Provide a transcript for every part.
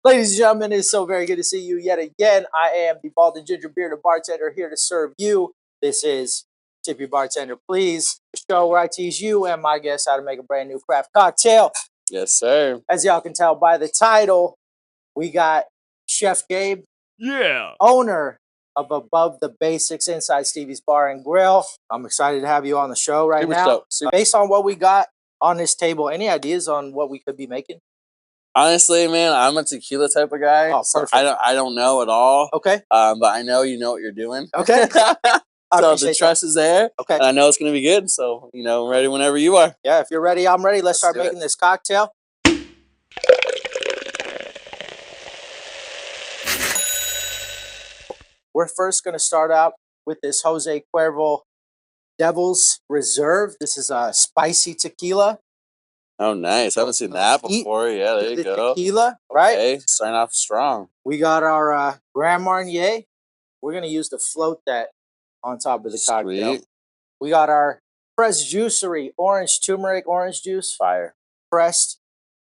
Ladies and gentlemen, it is so very good to see you yet again. I am the bald and ginger bearded bartender here to serve you. This is Tip Your Bartender Please, the show where I teach you and my guests how to make a brand new craft cocktail. Yes, sir. As y'all can tell by the title, we got Chef Gabe, owner of Above the Basics inside Stevie's Bar and Grill. I'm excited to have you on the show right now. Based on what we got on this table, any ideas on what we could be making? Honestly, man, I'm a tequila type of guy. Oh, so perfect. I don't know at all. Okay. But I know you know what you're doing. Okay. So the trust is there. Okay. And I know it's going to be good. So, I'm ready whenever you are. Yeah, if you're ready, I'm ready. Let's start making this cocktail. We're first going to start out with this Jose Cuervo Devil's Reserve. This is a spicy tequila. Oh, nice. I haven't seen that before. Yeah, there you go. Tequila, right? Okay, starting off strong. We got our Grand Marnier. We're going to use to float that on top of the cocktail. Sweet. We got our Press Juicery Orange Turmeric Orange Juice. Fire. Pressed.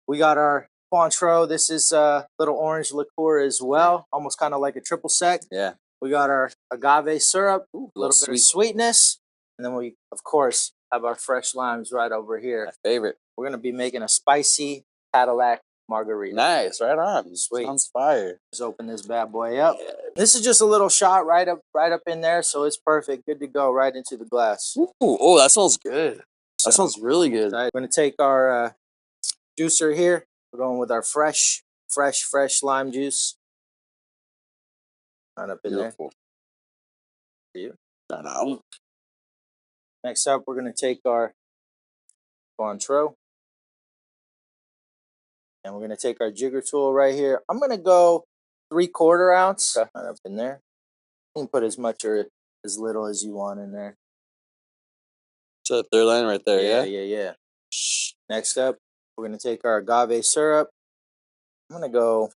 We got our Cointreau. This is a little orange liqueur as well. Almost kind of like a triple sec. Yeah. We got our agave syrup. A little bit sweet. of sweetness. And then we, of course, have our fresh limes right over here. My favorite. We're going to be making a spicy Cadillac Margarita. Nice. Right on. Sweet. Sounds fire. Let's open this bad boy up. Yeah. This is just a little shot right up in there, so it's perfect. Good to go right into the glass. Ooh, oh, that smells good. That sounds really good. We're going to take our juicer here. We're going with our fresh lime juice. Right up in there. For you. No. Next up, we're going to take our Cointreau. And we're going to take our jigger tool right here. I'm going to go 3/4 ounce. Okay. Right up in there. You can put as much or as little as you want in there. So third line right there, Yeah. Next up, we're going to take our agave syrup. I'm going to go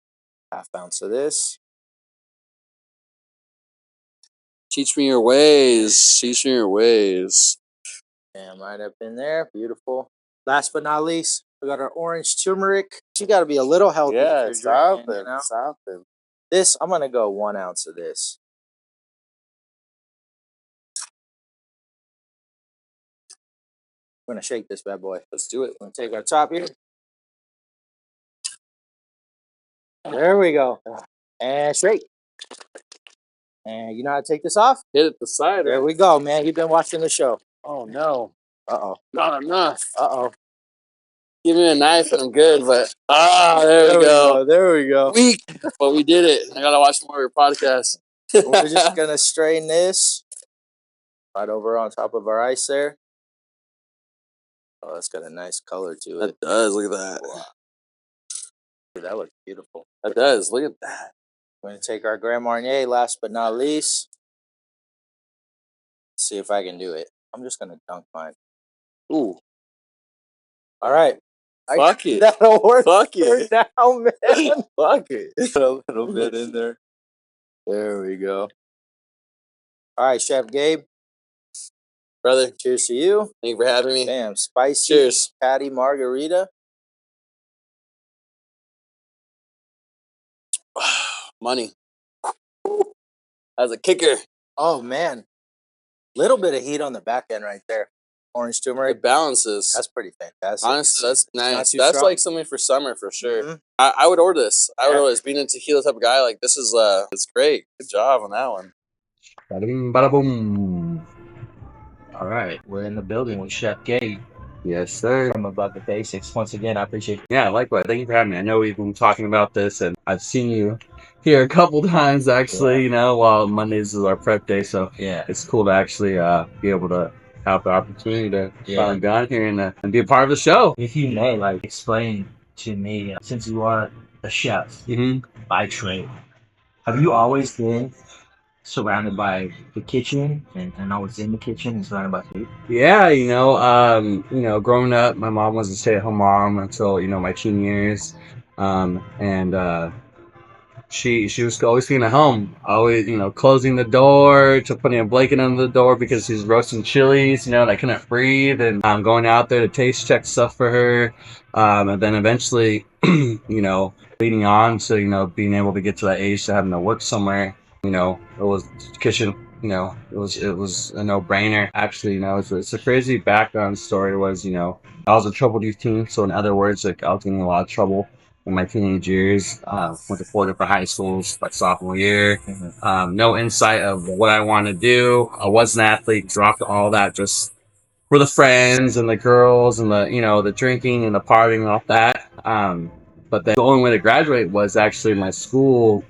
1/2 ounce of this. Teach me your ways. Teach me your ways. And right up in there. Beautiful. Last but not least, we got our orange turmeric. You got to be a little healthy. Yeah, something. Something. This, I'm going to go 1 ounce of this. We're going to shake this bad boy. Let's do it. We're going to take our top here. There we go. And shake. And you know how to take this off? Hit it the side. There we go, man. You've been watching the show. Oh, no. Uh-oh. Not enough. Uh-oh. Give me a knife and I'm good, but... there we go. There we go. Weak, but we did it. I got to watch more of your podcast. We're just going to strain this right over on top of our ice there. Oh, that's got a nice color to it. That does. Look at that. Wow. Dude, that looks beautiful. That does. Look at that. We're going to take our Grand Marnier, last but not least. See if I can do it. I'm just going to dunk mine. Ooh. All right. Fuck it. That'll work. Fuck it. Now, man. Fuck it. Put a little bit in there. There we go. All right, Chef Gabe. Brother. Cheers to you. Thank you for having me. Damn, spicy. Cheers. Patty Margarita. Money. That's a kicker. Oh, man. Little bit of heat on the back end right there. Orange turmeric. It balances. That's pretty fantastic. Honestly, that's nice. That's strong. like something for summer for sure. I would order this. I would order this. Being a tequila type of guy, like this is it's great. Good job on that one. Bada-bing, bada-boom. All right, we're in the building with Chef Gabe. Yes, sir. From Above the Basics. Once again, I appreciate you. Yeah, likewise. Thank you for having me. I know we've been talking about this, and I've seen you here a couple times, actually, while Mondays is our prep day, so it's cool to actually be able to have the opportunity to finally be on here and be a part of the show. If you may, explain to me, since you are a chef by trade, have you always been surrounded by the kitchen and always in the kitchen and surrounded by food? Yeah, growing up, my mom was a stay-at-home mom until, my teen years. She was always being at home, always, closing the door to putting a blanket under the door because she's roasting chilies, and I couldn't breathe, and going out there to taste check stuff for her. And then eventually, leading on to, you know, being able to get to that age to having to work somewhere, you know, it was kitchen, you know, it was a no-brainer. Actually, you know, it's a crazy background story. Was, you know, I was a troubled youth teen, so in other words, like I was getting in a lot of trouble in my teenage years. Went to 4 different high schools by sophomore year. No insight of what I wanted to do. I was an athlete, dropped all that just for the friends and the girls and the, you know, the drinking and the partying and all that. But then the only way to graduate was actually my school.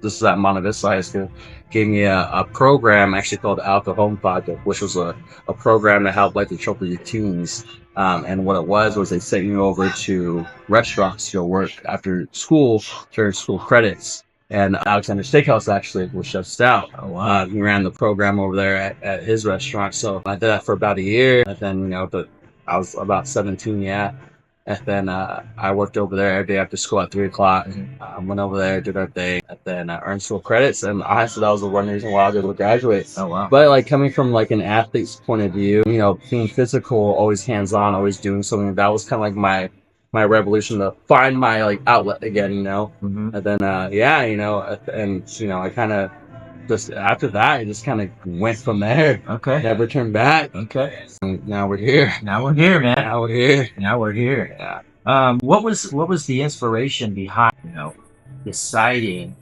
This is at Monte Vista High School, gave me a program actually called Out the Home Project, which was a program to help like the troubled teens. And what it was they sent you over to restaurants to go work after school during school credits. And Alexander Steakhouse actually was Chef Stout. Oh, wow. He ran the program over there at his restaurant. So I did that for about a year. And then, you know, I was about 17, yeah. And then I worked over there every day after school at 3 o'clock. Went over there, did our thing, and then earned school credits. And honestly, that was the one reason why I was able to graduate. Oh, wow. But like coming from like an athlete's point of view, you know, being physical, always hands-on, always doing something, that was kind of like my revolution to find my like outlet again, you know. And then yeah, you know, and you know, I kind of just after that, I just kind of went from there. Okay. Never turned back. Okay. And now we're here. Now we're here, man. Now we're here. Now we're here. Yeah. What was the inspiration behind, you know, deciding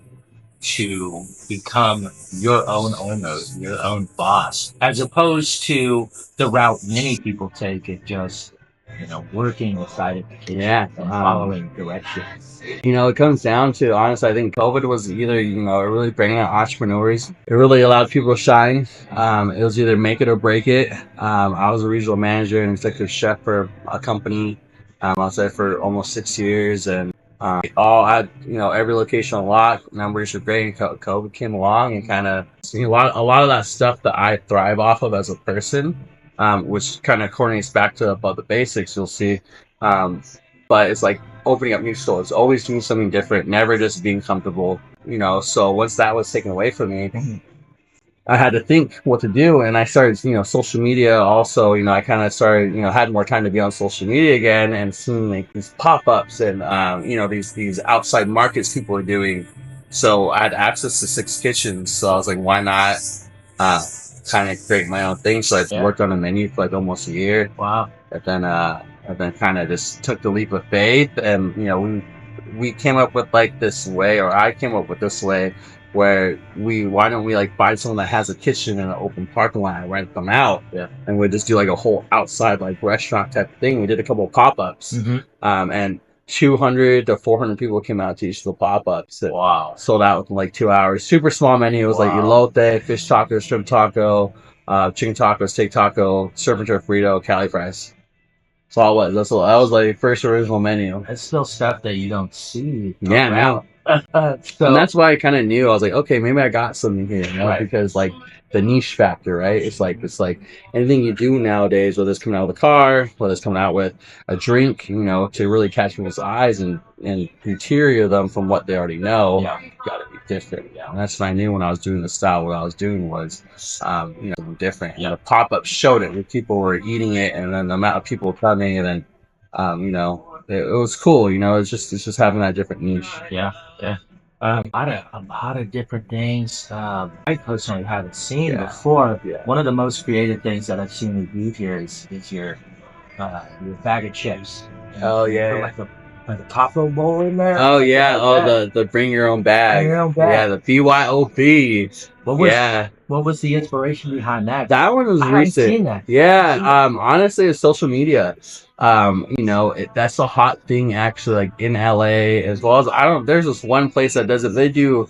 to become your own owner, your own boss, as opposed to the route many people take of just, you know, working inside of the kitchen and following directions? You know, it comes down to, honestly, I think COVID was either, you know, really bringing out entrepreneurs. It really allowed people to shine. It was either make it or break it. I was a regional manager and executive chef for a company. I was there for almost 6 years, and all had, you know, every location unlocked. Numbers were great. COVID came along and kind of, you know, a lot of that stuff that I thrive off of as a person, which kind of coordinates back to Above the Basics, you'll see. But it's like opening up new stores, always doing something different, never just being comfortable, you know. So once that was taken away from me, I had to think what to do, and I started, you know, social media also, you know, I kind of started, you know, had more time to be on social media again and seeing like these pop-ups and, you know, these outside markets people are doing. So I had access to 6 kitchens. So I was like, why not, kind of create my own thing. So I worked on a menu for like almost a year. Wow. And then kind of just took the leap of faith, and, you know, we came up with like this way, or I came up with this way, where why don't we like find someone that has a kitchen in an open parking lot and rent them out, and we just do like a whole outside like restaurant type thing. We did a couple of pop-ups, and 200 to 400 people came out to each of the pop-ups. Wow. Sold out within like 2 hours. Super small menu. It was like elote, fish taco, shrimp taco, chicken taco, steak taco, surf and turf burrito, Cali fries. That's all it was. That was like first original menu. It's still stuff that you don't see. Yeah, now. And that's why I kind of knew. I was like, okay, maybe I got something here, you know, because like the niche factor, right? It's like anything you do nowadays, whether it's coming out of the car, whether it's coming out with a drink, you know, to really catch people's eyes and interior them from what they already know, you gotta be different. And that's what I knew when I was doing the style. What I was doing was, you know, different. You know, pop-up showed it. People were eating it, and then the amount of people coming, and then, you know, it was cool, you know. It's just having that different niche. Yeah. A lot of different things. I personally haven't seen before. One of the most creative things that I've seen with you here is your bag of chips. Oh yeah. Like a taco bowl in there. Oh yeah. The bring your own bag. Yeah, the BYOB. What was the inspiration behind that? That one was recent. Seen that. Yeah. Honestly, it's social media. You know, that's a hot thing actually, like in LA, as well as there's this one place that does it. They do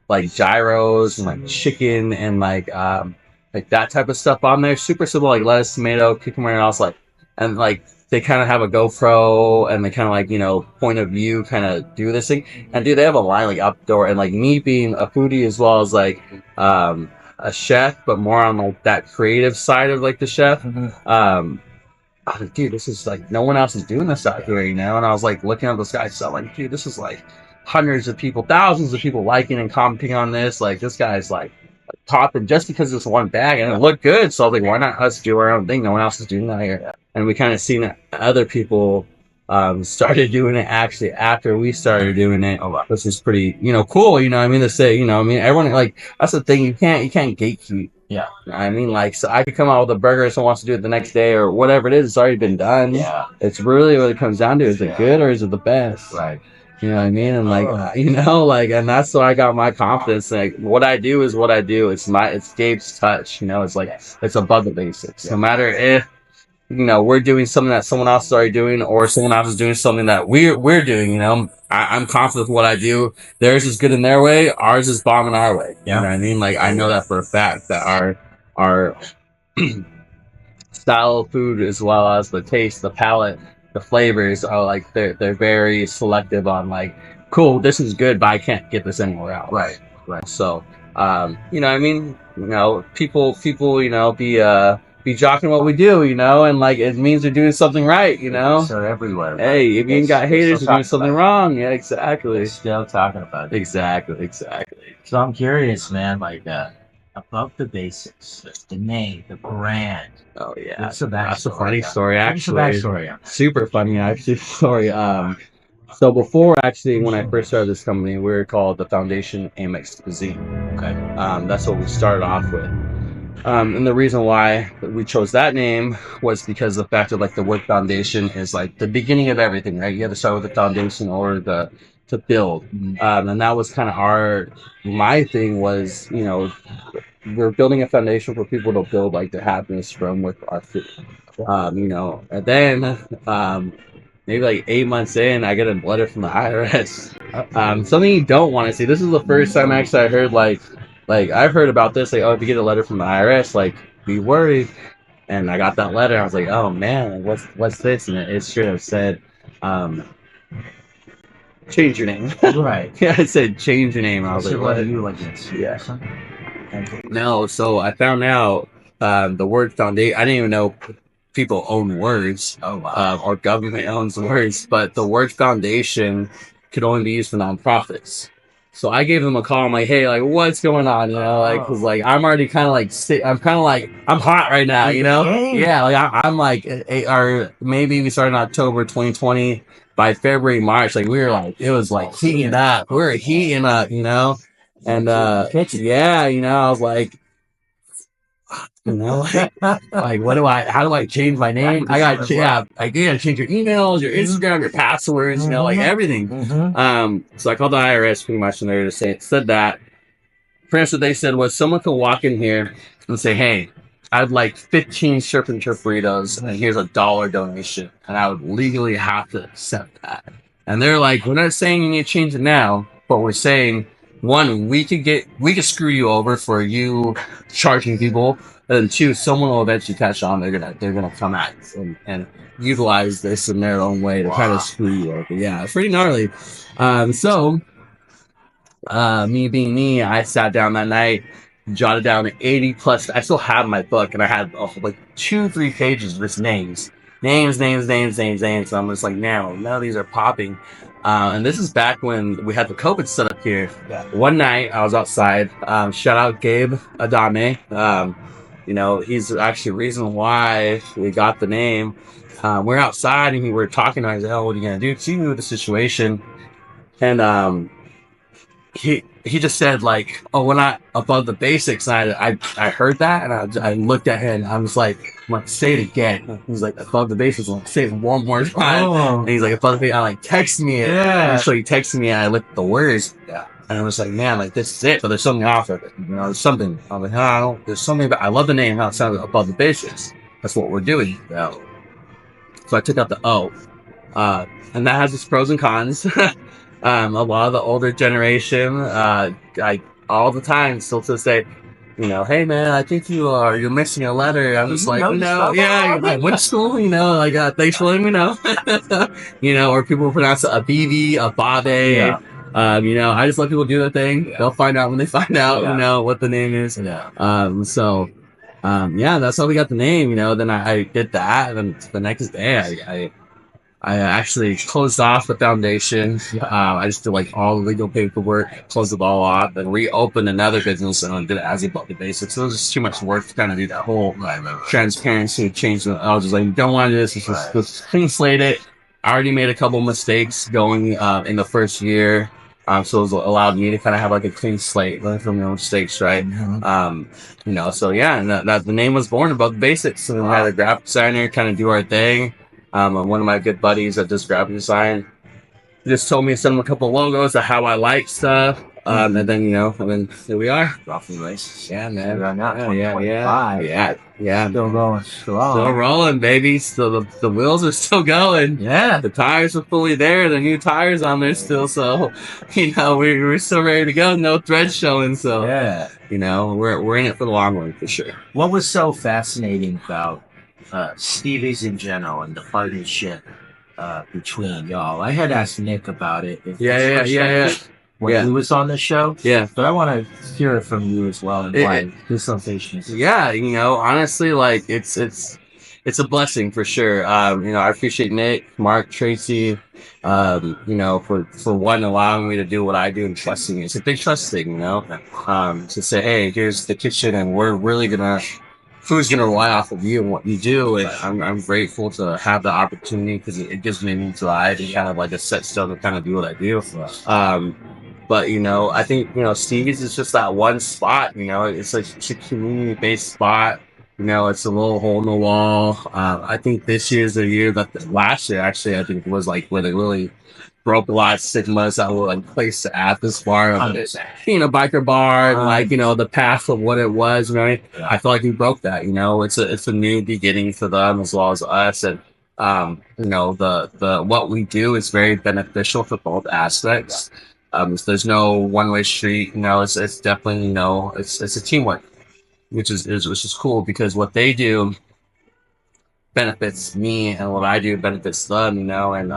like gyros and like chicken and like that type of stuff on there. Super simple, like lettuce, tomato, cucumber, and else, like, and like they kind of have a GoPro and they kind of like, you know, point of view kind of do this thing. And dude, they have a line like outdoor, and like me being a foodie as well as like a chef, but more on like that creative side of like the chef. I was like, dude, this is like, no one else is doing this out here, you know? And I was like looking at this guy, so like, dude, this is like hundreds of people, thousands of people liking and commenting on this. Like, this guy's like popping just because it's one bag and it looked good. So I was like, why not us do our own thing? No one else is doing that here. And we kind of seen other people started doing it actually after we started doing it, which is pretty, cool. You know what I mean? To say, everyone, like, that's the thing. You can't gatekeep. Yeah. You know what I mean? Like, so I could come out with a burger and someone wants to do it the next day or whatever it is. It's already been done. Yeah. It's really what it comes down to. Is it good or is it the best? Right. You know what I mean? And like, and that's why I got my confidence. Like, what I do is what I do. It's Gabe's touch. It's like, it's above the basics. No matter if, we're doing something that someone else is already doing, or someone else is doing something that we're doing. I'm confident with what I do. Theirs is good in their way. Ours is bomb in our way. Yeah. You know what I mean? Like, I know that for a fact that our style of food, as well as the taste, the palate, the flavors are like, they're very selective on like, cool, this is good, but I can't get this anywhere else. Right. So, you know what I mean? People, be jocking what we do, and like, it means they're doing something right, So everywhere. Hey, if you ain't got haters, you're doing something wrong. Yeah, exactly. They're still talking about it. Exactly. So I'm curious, man, like, Above the Basics, the name, the brand. Oh yeah, that's a funny story. Actually, super funny actually story. So before, actually, when I first started this company, we were called the Foundation Amex Cuisine. Okay. That's what we started off with. And the reason why we chose that name was because of the fact that, like, the word foundation is like the beginning of everything, right? You have to start with the foundation in order to build. And that was kind of my thing was, we're building a foundation for people to build like their happiness from with our food. And then, maybe like 8 months in, I get a letter from the IRS. Something you don't want to see. This is the first time actually I heard like I've heard about this. Like, oh, if you get a letter from the IRS, like, be worried. And I got that letter. I was like, oh man, like, what's this? And it straight up said, change your name. Right. Yeah, it said change your name. I was like, what are you like this? Yeah. No, so I found out the word foundation. I didn't even know people own words. Oh, wow. Or government owns words, but the word foundation could only be used for nonprofits. So I gave them a call. I'm like, hey, like, what's going on? Like, cause like, I'm already kind of like, I'm hot right now, Yeah, like, I'm like, or maybe we started in October 2020. By February, March, like, we were like, it was like heating up. We were heating up, And, yeah, I was like, like, how do I change my name? I gotta change your emails, your Instagram, your passwords, like everything. So I called the IRS pretty much, and they said that. Pretty much what they said was someone could walk in here and say, hey, I'd like 15 surf and turf burritos, and here's $1 donation. And I would legally have to accept that. And they're like, we're not saying you need to change it now, but we're saying, one, we could screw you over for you charging people. And two, someone will eventually catch on. They're gonna come at and utilize this in their own way to try to screw you over. Yeah, it's pretty gnarly. Me being me, I sat down that night, jotted down 80 plus. I still have my book, and I had like 2-3 pages of just names. So I'm just like, no, none of these are popping. And this is back when we had the COVID set up here. Yeah. One night I was outside. Shout out Gabe Vegas. He's actually the reason why we got the name. We're outside and we were talking. I was like, oh, what are you gonna do? He knew the situation, and he just said like, oh, we're not above the basics. And I heard that, and I looked at him, and I was like, say it again. He's like, above the basics. I'm like, say it one more time. Oh. And he's like, above the basics. I like, text me it. Yeah. And so he texted me, and I looked at the words. Yeah. And I was like, man, like, this is it. But there's something off of it. There's something. I'm like, there's something about, I love the name, how it sounds above the basics. That's what we're doing. Yeah. So I took out the O. And that has its pros and cons. A lot of the older generation, all the time, still to say, hey man, I think you're missing a letter. I'm just like, no, yeah, like, what school, like, thanks for letting me know. Or people pronounce it a BV, a Bave. Yeah. I just let people do their thing. Yeah. They'll find out when they find out, what the name is. Yeah. That's how we got the name, Then I did that, and the next day I actually closed off the foundation. I just did like all the legal paperwork, closed it all off, and reopened another business and did it as Above the Basics. So it was just too much work to kind of do that whole transparency change. I was just like, don't want to do this. Let's clean slate it. I already made a couple mistakes going in the first year. So it allowed me to kind of have like a clean slate, learn from my own mistakes, right? You know, so yeah, and that the name was born Above the Basics. So we had a graphic designer kind of do our thing. One of my good buddies that does graphic design just told me to send him a couple of logos of how I like stuff. And then, you know, and then here we are. Yeah, man. Yeah. Still going strong. Still rolling, baby. Still the wheels are still going. Yeah. The tires are fully there. The new tires on there still. So, you know, we're still ready to go. No threads showing. So, yeah. You know, we're in it for the long run for sure. What was so fascinating about Stevie's in general and the partnership between y'all? I had asked Nick about it. Yeah. When he was on the show. Yeah. But I want to hear it from you as well and why his sensation. Yeah, you know, honestly, like it's a blessing for sure. You know, I appreciate Nick, Mark, Tracy, you know, for one allowing me to do what I do and trusting me. It's a big trust thing, you know. To say, hey, here's the kitchen and we're really food's gonna rely off of you and what you do, and I'm grateful to have the opportunity because it gives me a new drive and kind of like a set stone to kind of do what I do. But, you know, I think, you know, Stevie's is just that one spot, you know, it's a community-based spot. You know, it's a little hole in the wall. I think this year's the year that last year, actually, I think was like where they really broke a lot of stigmas that were like placed at this bar, being a biker bar, and like, you know, the path of what it was. You know, I feel like we broke that. You know, it's a new beginning for them as well as us, and you know, the what we do is very beneficial for both aspects. There's no one-way street. You know, it's definitely, you know, it's a teamwork, which is cool because what they do benefits me and what I do benefits them. You know, and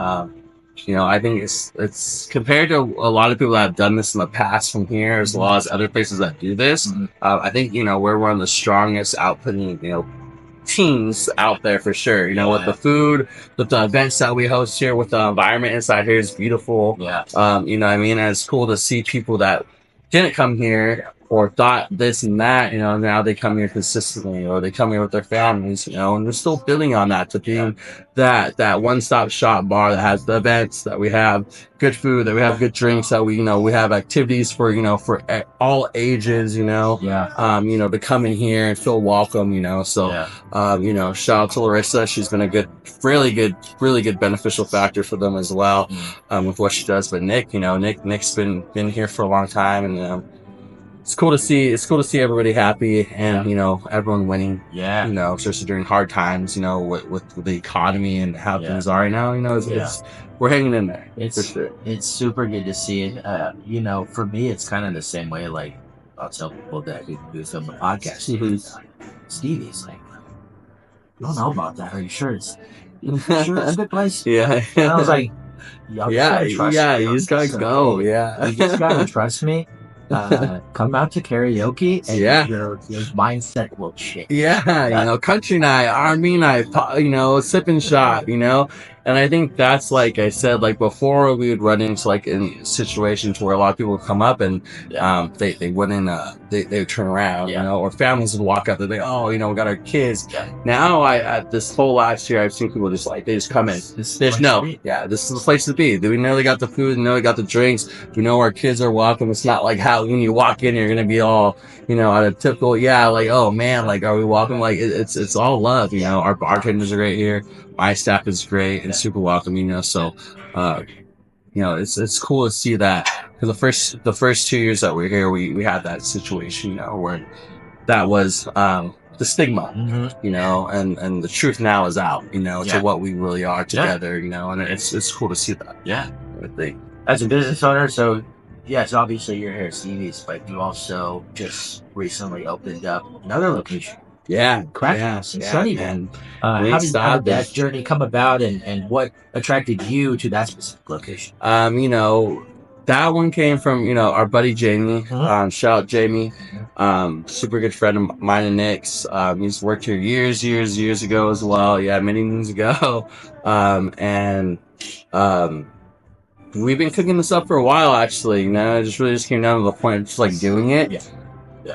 you know, I think it's compared to a lot of people that have done this in the past from here, as well as other places that do this. I think, you know, we're one of the strongest outputting, you know, teams out there for sure. You know, with the food, with the events that we host here, with the environment inside here is beautiful. You know what I mean? And it's cool to see people that didn't come here or thought this and that, you know, now they come here consistently or they come here with their families, you know, and we're still building on that to being that one-stop shop bar that has the events, that we have good food, that we have good drinks, that we, you know, we have activities for, you know, for all ages, you know, you know, to come in here and feel welcome, you know, so, you know, shout out to Larissa. She's been a really good beneficial factor for them as well, with what she does. But Nick, you know, Nick's been here for a long time, and, it's cool to see everybody happy and, you know, everyone winning. You know, especially during hard times, you know, with the economy and how things are right now, you know, it's we're hanging in there. It's super good to see it. You know, for me, it's kind of the same way. Like, I'll tell people that who do some podcast. Stevie's like, you don't know about that. Are you sure it's a good place? And I was like, you just gotta go. You just gotta trust me. Come out to karaoke and your mindset will change. You know, country night, R&B night, you know, sip and shot, you know. And I think that's, like I said, like before we would run into like in situations where a lot of people would come up and they wouldn't they would turn around, you know, or families would walk up and they, oh, you know, we got our kids. Now this whole last year I've seen people just like they just come in. This is the place to be. We know they got the food, we know they got the drinks, we know our kids are welcome. It's not like how when you walk in you're gonna be all, you know, at a typical like, oh man, like are we welcome? Like it's all love, you know. Our bartenders are great here. My staff is great and super welcoming, you know. So, you know, it's cool to see that. Because the first 2 years that we were here, we had that situation, you know, where that was the stigma, you know, and the truth now is out, you know, to what we really are together, you know, and it's cool to see that. I think. As a business owner, so yes, obviously you're here at Stevie's, but you also just recently opened up another location. Crack House in Sunnyvale. How did that journey come about, and what attracted you to that specific location? You know, that one came from, you know, our buddy Jamie. Shout out Jamie. Super good friend of mine and Nick's. He's worked here years ago as well. Many moons ago. And we've been cooking this up for a while, actually. You know, it just came down to the point of just like doing it.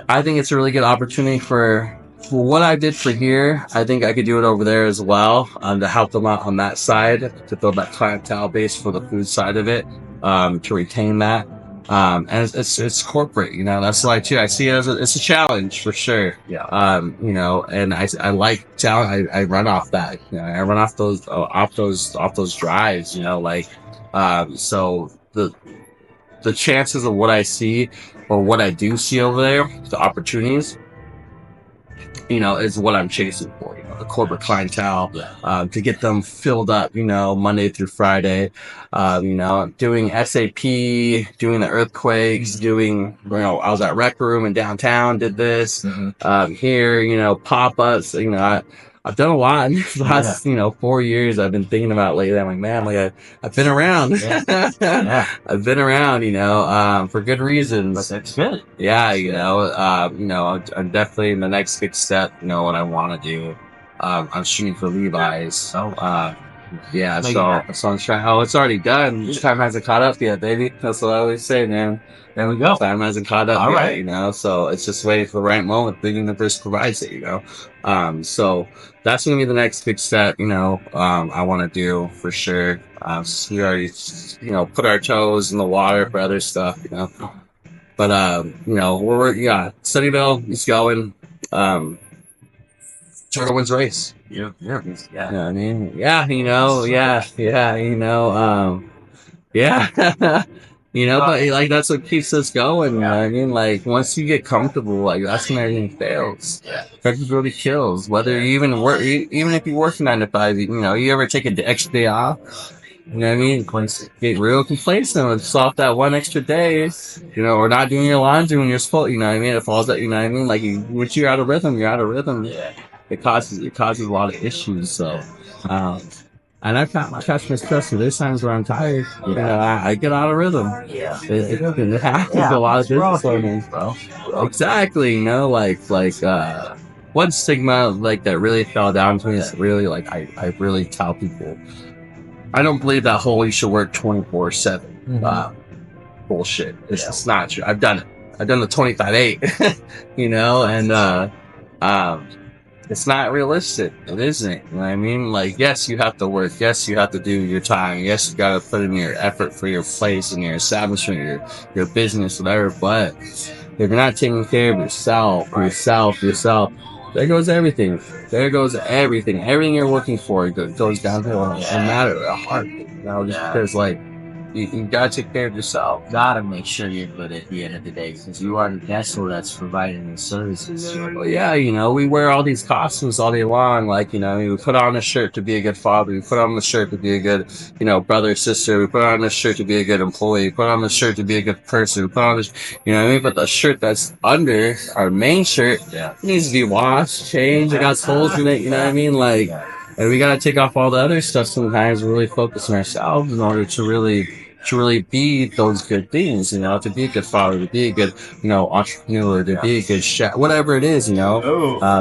I think it's a really good opportunity for for what I did for here, I think I could do it over there as well, to help them out on that side, to build that clientele base for the food side of it, to retain that. And it's corporate, you know, that's why too, I see it as it's a challenge for sure. Yeah. And I like challenge. I run off that, you know, I run off those drives, you know, like, so the chances of what I see or what I do see over there, the opportunities, you know, is what I'm chasing for, you know, the corporate clientele, to get them filled up, you know, Monday through Friday, you know, doing SAP, doing the earthquakes, doing, you know, I was at Rec Room in downtown, did this, here, you know, pop-ups, you know, I've done a lot in the last, you know, 4 years. I've been thinking about lately. I'm like, man, like I've been around. I've been around, you know, for good reasons. But that's good. Yeah, you know, I'm definitely in the next big step. You know what I want to do. I'm shooting for Levi's. So, yeah. So I'm trying. Oh, it's already done. Time hasn't caught up yet, baby. That's what I always say, man. There we go. Time hasn't caught up yet, right. You know, so it's just waiting for the right moment. The universe provides it, you know. So that's going to be the next big step, you know, I want to do for sure. So we already, you know, put our toes in the water for other stuff, you know. But, you know, Sunnyvale is going, Turtle wins race. Yeah. You know what I mean? Yeah, you know, you know, yeah. You know, but like that's what keeps us going. You know what I mean? Like once you get comfortable, like that's when everything fails. Practice really kills. Whether you even work, even if you work 9 to 5, you know, you ever take an extra day off? You know what I mean? Get real complacent and stop that one extra day, you know, or not doing your laundry when you're supposed. You know what I mean? It falls out. You know what I mean? Like once you're out of rhythm, you're out of rhythm. Yeah. It causes a lot of issues. So. And I catch myself. There's times where I'm tired. You know, I get out of rhythm. Yeah, it happens to a lot of business owners, bro. Exactly. You know, like one stigma like that really fell down to me. That really I really tell people. I don't believe that whole you should work 24/7. Bullshit. It's not true. I've done it. I've done the 25/8. You know, and it's not realistic. It isn't. You know what I mean? Like, yes, you have to work. Yes, you have to do your time. Yes, you got to put in your effort for your place and your establishment, your business, whatever. But if you're not taking care of yourself, there goes everything. There goes everything. Everything you're working for goes downhill in a matter of a heartbeat. You know, just because, like, you gotta take care of yourself. Gotta make sure you're good at the end of the day, because you are the vessel that's providing the services. Well, yeah, you know, we wear all these costumes all day long. Like, you know, we put on a shirt to be a good father. We put on the shirt to be a good, you know, brother, sister. We put on the shirt to be a good employee. We put on the shirt to be a good person. We put on this, you know what I mean? But the shirt that's under our main shirt needs to be washed, changed. It got holes in it. You know what I mean? Like, and we gotta take off all the other stuff sometimes. Really focus on ourselves in order to really be those good things, you know, to be a good father, to be a good, you know, entrepreneur, to be a good chef, whatever it is, you know.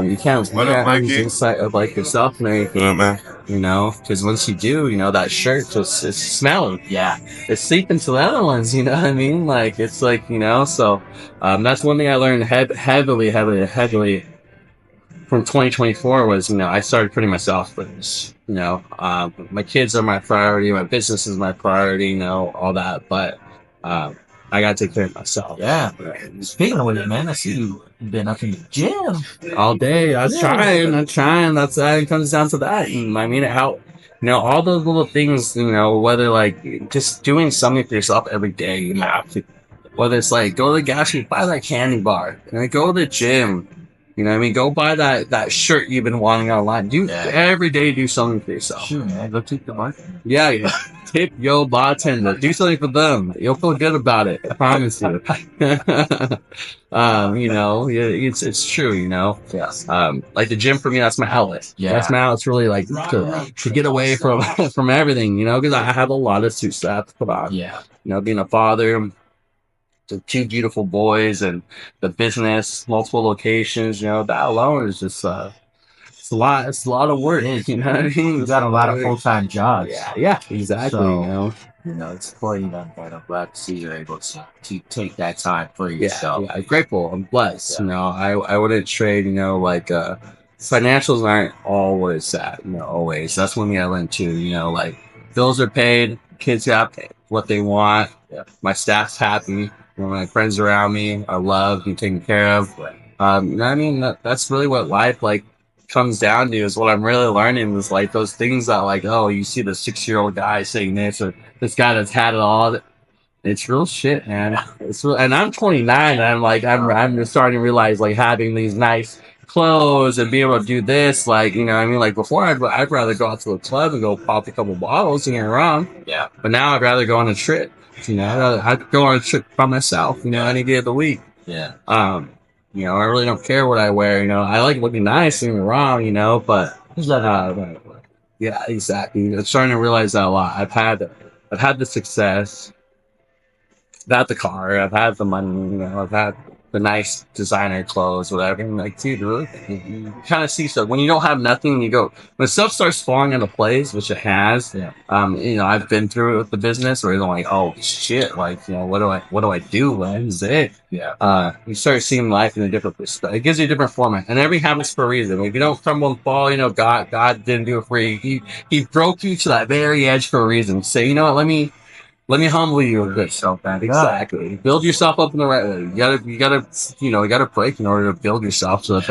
You can't lose insight of like yourself and everything, you know, because once you do, you know, that shirt just is smelling. Yeah. It's sleeping to the other ones, you know what I mean? Like, it's like, you know, so that's one thing I learned heavily from 2024 was, you know, I started putting myself first. You know, my kids are my priority, my business is my priority, you know, all that. But I gotta take care of myself. Yeah. Speaking of which, man, I see you've been up in the gym all day. I'm trying. That's it comes down to that. And I mean, how, you know, all those little things, you know, whether like just doing something for yourself every day, you have to. Whether it's like go to the gas station, buy that candy bar, and then go to the gym. You know what I mean? Go buy that shirt you've been wanting online. Every day, do something for yourself. Sure, man. Go tip the bartender. Yeah. Tip your bartender. Do something for them. You'll feel good about it. I promise you. You know, it's true, you know. Yes. Like the gym for me, that's my outlet. Yeah. That's my outlet. It's really like to get away from everything, you know, because I have a lot of suits that I have to put on. Yeah. You know, being a father, the 2 beautiful boys and the business, multiple locations, you know, that alone is just, it's a lot of work, you know what I mean? You got a lot of full-time jobs. Yeah, exactly, So, you know. It's for you, but I'm glad to see you're able to take that time for yourself. Yeah, I'm grateful. I'm blessed. I wouldn't trade, financials aren't always that, always. That's one thing I learned too, bills are paid, kids got what they want, my staff's happy, my friends around me are loved and taken care of. That's really what life, comes down to is what I'm really learning is, those things that, you see the 6-year-old guy saying this or this guy that's had it all. It's real shit, man. It's real, and I'm 29. And I'm just starting to realize, having these nice clothes and being able to do this, before I'd rather go out to a club and go pop a couple bottles. Don't get me wrong. Yeah. But now I'd rather go on a trip. I'd go on a trip by myself. Any day of the week. Yeah. I really don't care what I wear. I like looking nice. Don't get me wrong. But yeah, exactly. I'm starting to realize that a lot. I've had the success. I've had the car, I've had the money, I've had the nice designer clothes, whatever. And dude, really, you kind of see stuff when you don't have nothing. You go when stuff starts falling into place, which it has. Yeah. I've been through it with the business where you're like, oh shit, what do I do? What is it? Yeah. You start seeing life in a different perspective. It gives you a different format, and everything happens for a reason. If you don't crumble and fall, God didn't do it for you. He broke you to that very edge for a reason. Say, you know what? Let me humble you a bit, so man. Exactly. Build yourself up in the right way. You gotta break in order to build yourself to a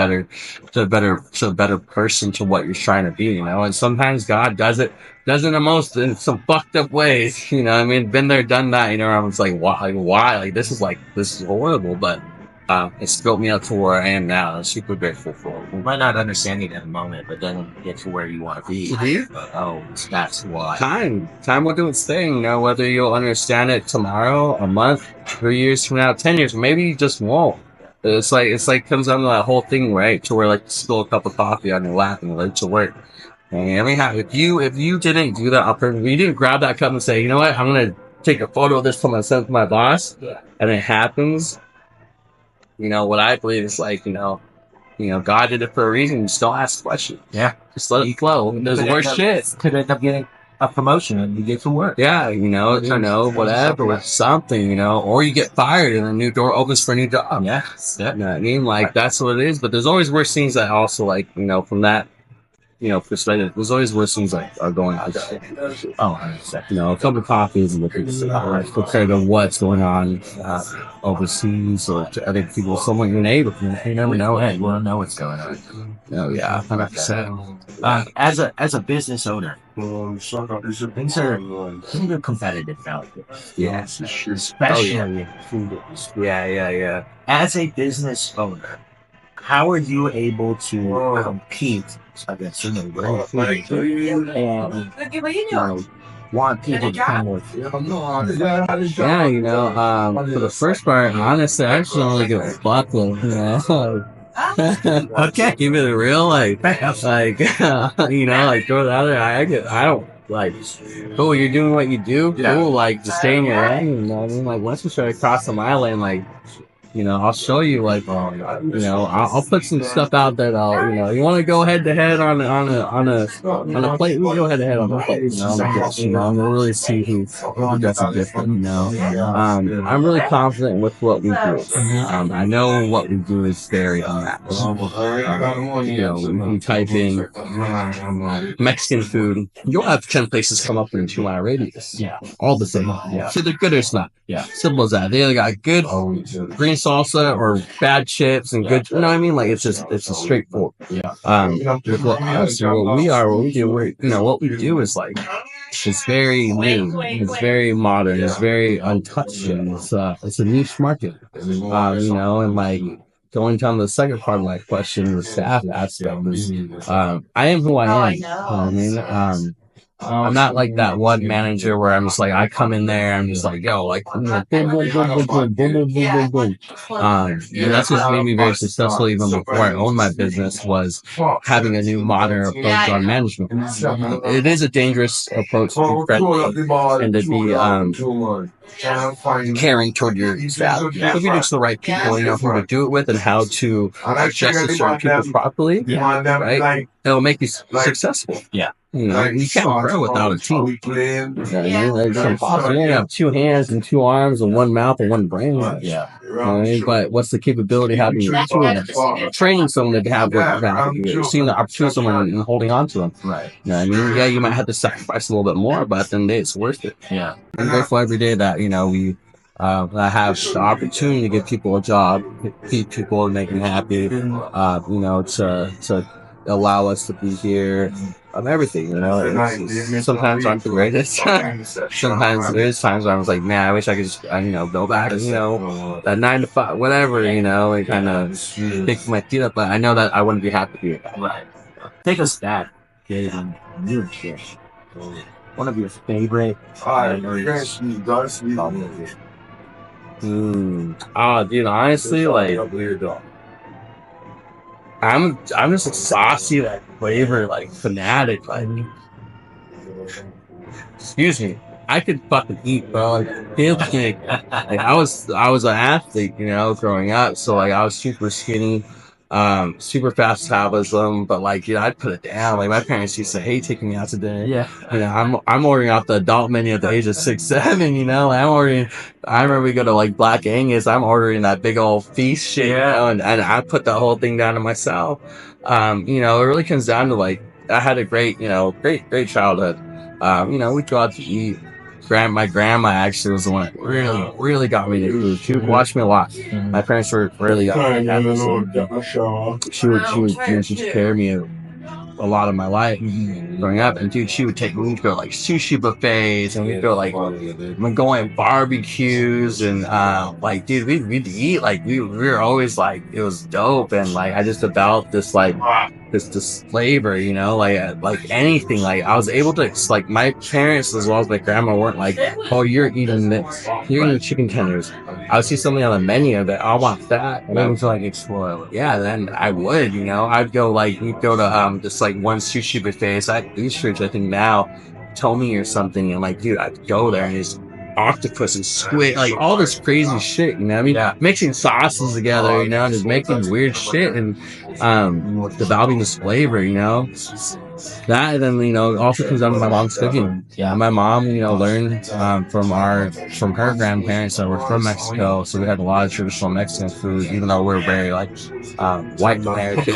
better person to what you're trying to be, And sometimes God does it in some fucked up ways, Been there, done that, I was like, why? This is horrible, but it's built me up to where I am now. I'm super grateful for it. You might not understand it at the moment, but then get to where you want to be. Mm-hmm. That's why. Time will do its thing, whether you'll understand it tomorrow, a month, 3 years from now, 10 years, maybe you just won't. It's comes down to that whole thing, right? To where spill a cup of coffee on your lap and late to work. And if you didn't do that on purpose, if you didn't grab that cup and say, you know what, I'm gonna take a photo of this and send it to my boss, and it happens. What I believe is God did it for a reason. Just don't ask questions. Yeah. Just let it flow. There's worse shit. Could end up getting a promotion and you get to work. Yeah, whatever, something, or you get fired and a new door opens for a new job. Yeah. You know what I mean? That's what it is. But there's always worse things that also, from that, perspective, there's always worse things are going on. Oh, 100%. A cup of coffee is compared to what's going on overseas or to other people, someone your neighbor. You never know. Hey, you don't know what's going on. Oh yeah, 100%. As a business owner, things are competitive now. Yes, especially food. Yeah. As a business owner, how are you able to compete against and want people to come with you? For the first part, honestly, I actually don't really give a fuck. Okay, keep it real, throw it out there. I don't cool. You're doing what you do. Cool, just stay in your lane. Once you try to cross the mile lane, I'll show you, I'll put some stuff out that you want to go head to head on a plate. We'll go head to head on the plate. We'll really see who does it different. I'm really confident with what we do. I know what we do is very unmatched. You type in Mexican food, you'll have 10 places come up in a 2-mile radius. Yeah, all the same. Yeah, so they're good or it's not. Yeah, simple as that. They either got good green salsa or bad chips and good. You know what I mean? It's just straightforward. Yeah. What we do is it's very new. It's very modern. It's very untouched. It's a niche market. Going down to the second part of my question, the staff aspect is, I am who I am. You know what I mean? I'm not like that one manager where I'm just I come in there, I'm just boom, boom, boom, boom, boom, boom, boom, boom, boom. That's what made me very successful even before I owned my business, was having a new modern approach on management. It is a dangerous approach to be friendly and to be caring toward your staff. If you do to the right people, who to do it with and how to adjust to certain people properly, right? It'll make you successful. Yeah. You know, you can't grow without a team. You know what I mean? It's impossible. You only have 2 hands and 2 arms and 1 mouth and 1 brain. Yeah. You know what I mean? But what's the capability of having 2 of them? Training someone to have what you have, seeing the opportunity of someone and holding on to them. Right. You know what I mean? Yeah, you might have to sacrifice a little bit more, but at the end of the day, it's worth it. Yeah. I'm grateful every day that, you know, I have the opportunity to give people a job, feed people and make them happy, you know, to allow us to be here. Everything, you know. Sometimes I'm the greatest. Sometimes there's times where I was like, man, I wish I could just, you know, go back, you know, that 9 to 5, whatever, you know, and kind of pick my feet up. But I know that I wouldn't be happy here. Right. Take a stab. One of your favorite. Oh, dude, honestly, like, I'm just a saucy, like, flavor, like, fanatic, like, excuse me, I could fucking eat, bro, like, like, I was an athlete, you know, growing up, so, like, I was super skinny, super fast metabolism, but, like, you know, I'd put it down. Like, my parents used to hate taking me out to dinner. Yeah. You know, I'm ordering off the adult menu at the age of 6, 7, you know, like, I remember we go to, like, Black Angus, I'm ordering that big old feast shit, you know, and I put the whole thing down to myself. You know, it really comes down to, like, I had a great, you know, great childhood. You know, we'd go out to eat. My grandma actually was the one that really got me to food. She would watch me a lot. My parents were really she would take care of me a lot of my life growing up, and dude, she would take me. We'd go like sushi buffets, and we'd go like we'd go on barbecues, and like, dude, we'd eat like we were always like, it was dope, and like I just developed this like this flavor, you know, like anything. Like I was able to, like, my parents as well as my grandma weren't like, oh, you're eating this, you're eating chicken tenders. I would see something on the menu that I want that, and I would feel like explore. Yeah, then I would, you know, I'd go like, we'd go to this like one sushi buffet. It's at Eastridge, I think now, Tommy or something, and like, dude, I'd go there and just octopus and squid, like all this crazy shit, you know what I mean? Yeah. Mixing sauces together, you know, and just making weird shit and developing this flavor, you know. That, and then, you know, also comes down to my mom's cooking. Yeah. My mom, you know, learned from her grandparents that were from Mexico, so we had a lot of traditional Mexican food, even though we're very like white American.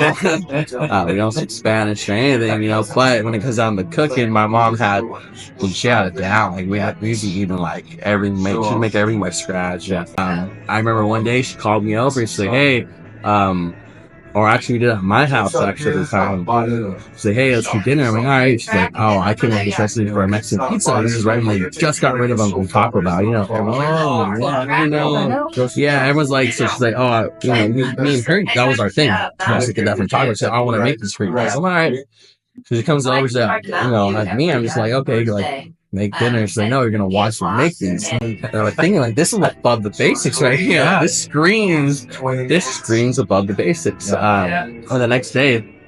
We don't speak Spanish or anything, you know. But when it comes down to cooking, my mom she had it down. Like we'd be eating like everything. She'd make everything by scratch. Yeah. I remember one day she called me over and she's like, hey, or actually we did it at my house actually at the time. She's like, hey, let's do dinner. I'm like, all right. She's like, oh, I came up with this recipe for a Mexican pizza. This is right when they just got rid of them from Taco Bell, you know. Oh, yeah, you know. Yeah, everyone's like, so she's like, oh, you know, me and her, that was our thing. I was get that from Taco Bell. She said, I want to make this for you. I'm all right. So she comes over, she's like, you know, like me, I'm just like, okay, like, make dinner. She's like, no, you're going to watch me make these. And I'm like thinking, like, this is above the basics right here. Yeah. This screams above the basics. And the next day,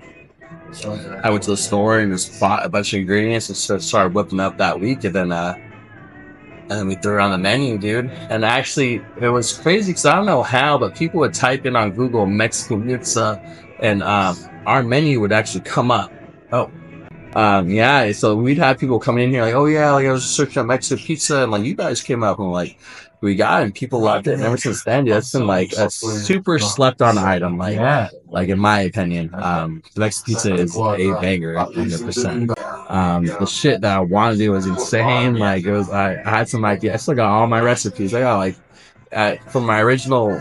I went to the store and just bought a bunch of ingredients and started whipping up that week. And then we threw it on the menu, dude. And actually, it was crazy because I don't know how, but people would type in on Google Mexican pizza and our menu would actually come up. Oh. Yeah, so we'd have people come in here like, oh yeah, like I was just searching up Mexican pizza and like you guys came up and like we got it and people loved it. And ever since then, dude, that's been like a super slept on item, like in my opinion. The Mexican pizza is a banger, 100%. The shit that I want to do was insane. Like I had some idea. I still got all my recipes. I got like from my original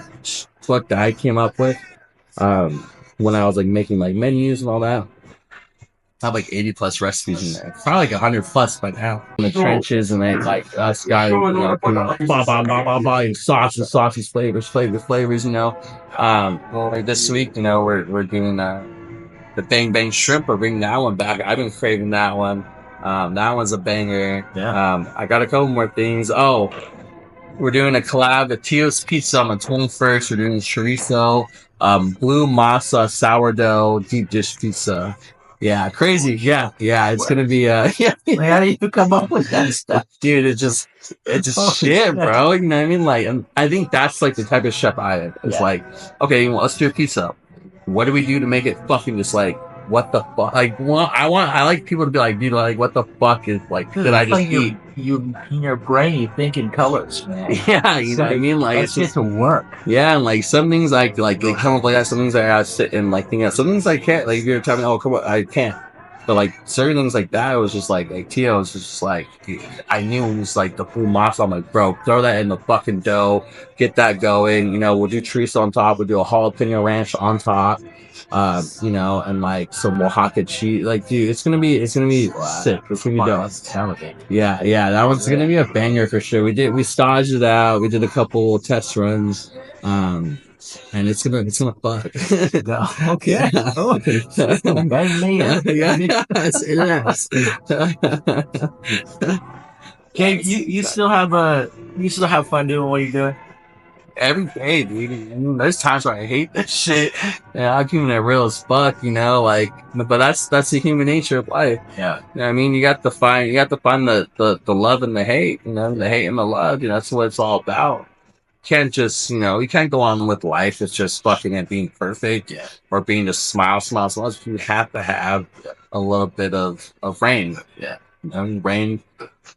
book that I came up with when I was like making like menus and all that. I have like 80 plus recipes in there. Probably like 100 plus by now. In the trenches and they like us guys, you know, sauces, flavors, you know. Like this week, you know, we're doing the Bang Bang Shrimp. We're bringing that one back. I've been craving that one. That one's a banger. Yeah. I got a couple more things. Oh, we're doing a collab with Tio's Pizza on the 21st. We're doing chorizo, blue masa sourdough deep dish pizza. Yeah, crazy. Yeah, it's gonna be yeah. Like, how do you come up with that stuff, dude? It just shit, bro. You know what I mean? Like, I think that's like the type of chef I am. It's like, okay, well, let's do a pizza. What do we do to make it fucking just like what the fuck? Like, I like people to be like, dude, like, what the fuck is like? Did I just eat? You in your brain, you think in colors, man. Yeah, you know what I mean. Like, it's just to work. Yeah, and like some things like they come up like that. Some things I sit and like think of. Some things I can't. Like you're telling me, oh come on, I can't. But like certain things like that, it was just like Tio was just like I knew it was like the full masa. I'm like, bro, throw that in the fucking dough, get that going. You know, we'll do chorizo on top. We'll do a jalapeno ranch on top. You know, and like some Oaxaca cheese. Like, dude, it's gonna be sick. It's gonna be dope. Yeah, that one's gonna be a banger for sure. We staged it out. We did a couple test runs. And it's gonna fuck. Okay. Bang me. Yes, it is. Gabe, you still have fun doing what you're doing? Every day, dude. There's times where I hate this shit. Yeah, I'm keeping it real as fuck, you know, like, but that's the human nature of life. Yeah. You know what I mean? You got to find the love and the hate, you know, the hate and the love, you know, that's what it's all about. Can't just, you know, you can't go on with life. It's just fucking and being perfect or being just smile. You have to have a little bit of rain. Yeah. You know, rain,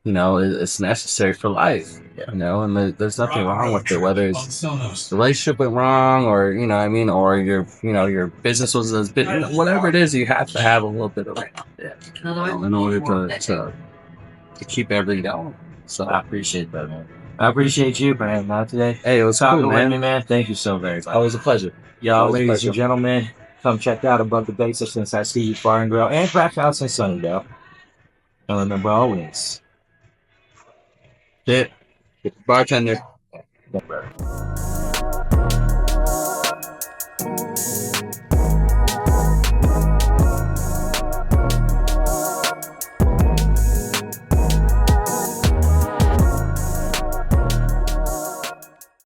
you know, it's necessary for life. You know, and there's nothing wrong with it, whether it's the relationship went wrong or, you know what I mean, or your business was as big, whatever it is, you have to have a little bit of rain. Yeah. In order to keep everything going. So I appreciate that, man. I appreciate you, man. Not today. Hey, it was cool, man. With me, man. Thank you so very much. Always a pleasure. Y'all, ladies and gentlemen, come check out Above the Basics inside Stevie's Bar and Grill and Crack House in Sunnyvale. And remember always, bartender. Yeah.